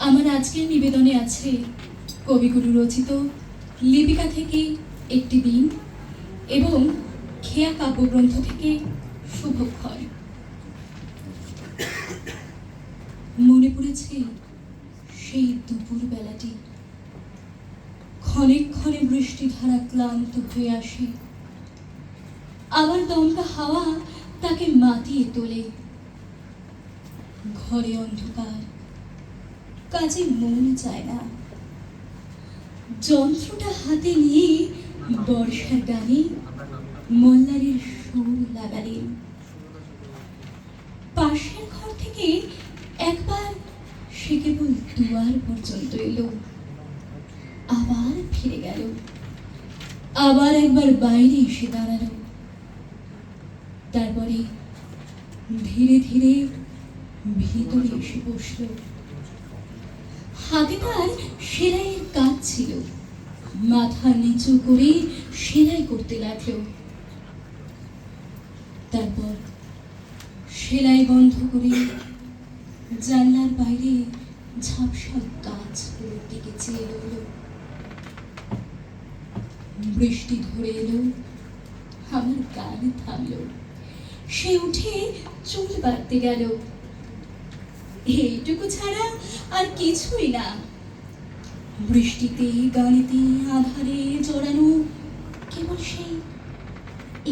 আমার আজকের নিবেদনে আছে কবিগুরু রচিত লিপিকা থেকে একটি দিন এবং খেয়া কাব্যগ্রন্থ থেকে শুভক্ষয়। মনে পড়েছে সেই দুপুর বেলাটি, ক্ষণে ক্ষণে বৃষ্টিধারা ক্লান্ত হয়ে আসে, আবার দমকা হাওয়া তাকে মাতিয়ে তোলে। ঘরে অন্ধকার, কাজে মন চায় না। যন্ত্রটা হাতে নিয়ে বর্ষার গানে মল্লারের সুর লাগালেন। পাশের ঘর থেকে একবার সে কেবল দুয়ার পর্যন্ত এলো, আবার ফিরে গেল, আবার একবার বাইরে এসে দাঁড়ালো। তারপরে ধীরে ধীরে ভিতরে এসে বসল। হাতে তার সেলাইয়ের কাজ ছিল, মাথা নিচু করে সেলাই করতে লাগলো। তারপর সেলাই বন্ধ করে জানলার বাইরে ঝাপসা গাছগুলোর দিকে চেয়ে রইল। বৃষ্টি ধরে এলো, আমার গান থামলো। সে উঠে চুল বাঁধতে গেল। এইটুকু ছাড়া আর কিছুই না। বৃষ্টিতে, গানেতে, আধারে জড়ানো কেবল সেই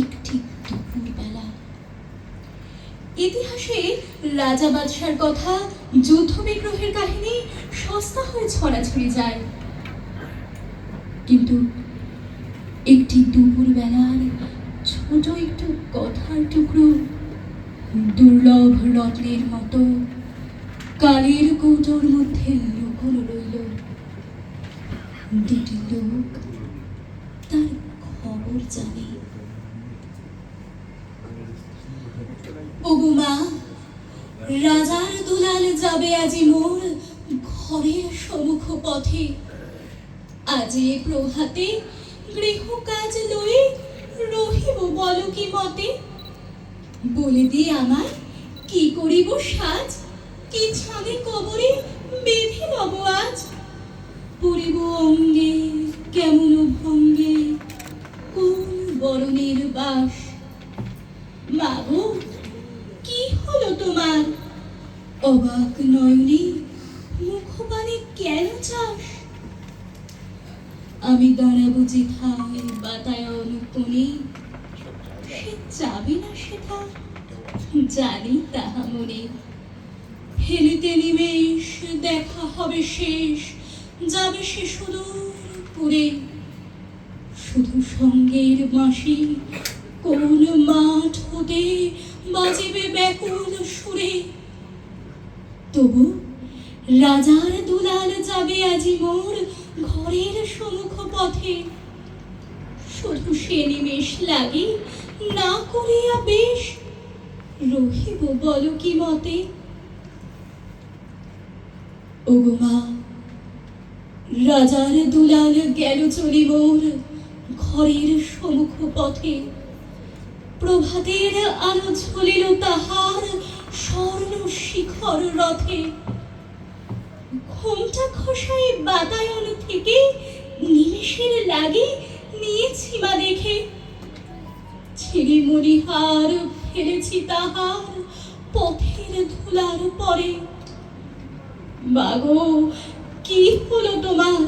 একটি দুপুর বেলা। ইতিহাসে রাজা বাদশার কথা, যুদ্ধ বিগ্রহের কাহিনী সস্তা হয়ে ছড়াছড়ি যায়, কিন্তু একটি দুপুর বেলার ছোট একটু কথার টুকরো দুর্লভ রত্নের মতো কালের কৌটোর মধ্যে লুকোনো রইল। দুটি লোক তার খবর জানে। ওগো মা, রাজার দুলাল যাবে আজি মোর ঘরের সম্মুখ পথে। আজি প্রভাতে গৃহ কাজ লয়ে রহিব বল কি মতে। বলে দিয়ে আমায় কি করিব সাজ, কি ছাদে কবরে বেঁধে লব আজ। পড়িব অঙ্গে কেমন ভঙ্গে কোন বরণের বাস। মাগো, কি হলো তোমার? অবাক নয়নে মুখপানে কেন চাস? আমি দাঁড়াবো যেথায় বাতায়ন কোণে, সে যাবে না সেথা জানি তাহা মনে। হেলিতে নিমেষ দেখা হবে শেষ, যাবে সে সুদূর পুরে। শুধু সঙ্গের বাঁশি কোন মাঠ হতে বাজিবে ব্যাকুল সুরে। তবু রাজার দুলাল যাবে আজি মোর ঘরের সম্মুখ পথে। শুধু সে নিমেষ লাগে না করিয়া বেশ, রহিব বল কি মতে। ওগো মা, রাজার দুলাল গেল চলি মোর ঘরের সম্মুখ পথে। প্রভাতের আলো ঝলিল তাহার স্বর্ণ শিখর রথে। ঘোমটা খসাই বাতায়ন থেকে নিমেষের লাগে নিয়েছি মা দেখে। ছিঁড়ি মরিহার ফেলেছি তাহার পথের ধুলার পরে। মাগো, কি হলো তোমার?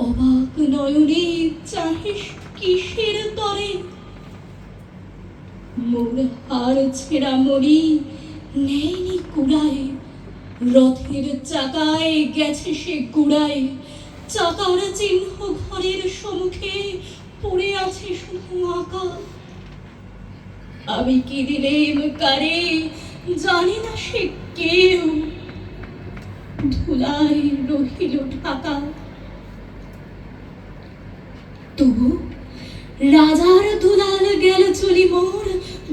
অবাক নয়নে চাহিস কিসের তরে। মোর হার ছেঁড়া মরি নেয়নি কুড়ায়, রথের চাকায় গেছে সে গুড়ায়। চাকার চিহ্ন ঘরের সম্মুখে পড়ে আছে শুধু আঁকা। আমি কি দিলেম কারে জানি না সে কেউ, ধুলায় রহিল ঢাকা। তবু রাজার দুলাল গেল চলি মোর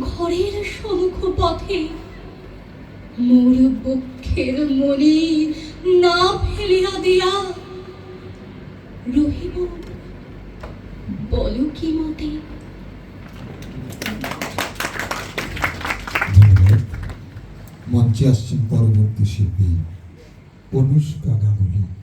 ঘরের সম্মুখ পথে। মোর বক্ষের মনি না ফেলিয়া দিয়া রহিব বল কি মতে। মঞ্চে আসছেন পরবর্তী শিল্পী অনুষ্কা গাঙ্গুলি।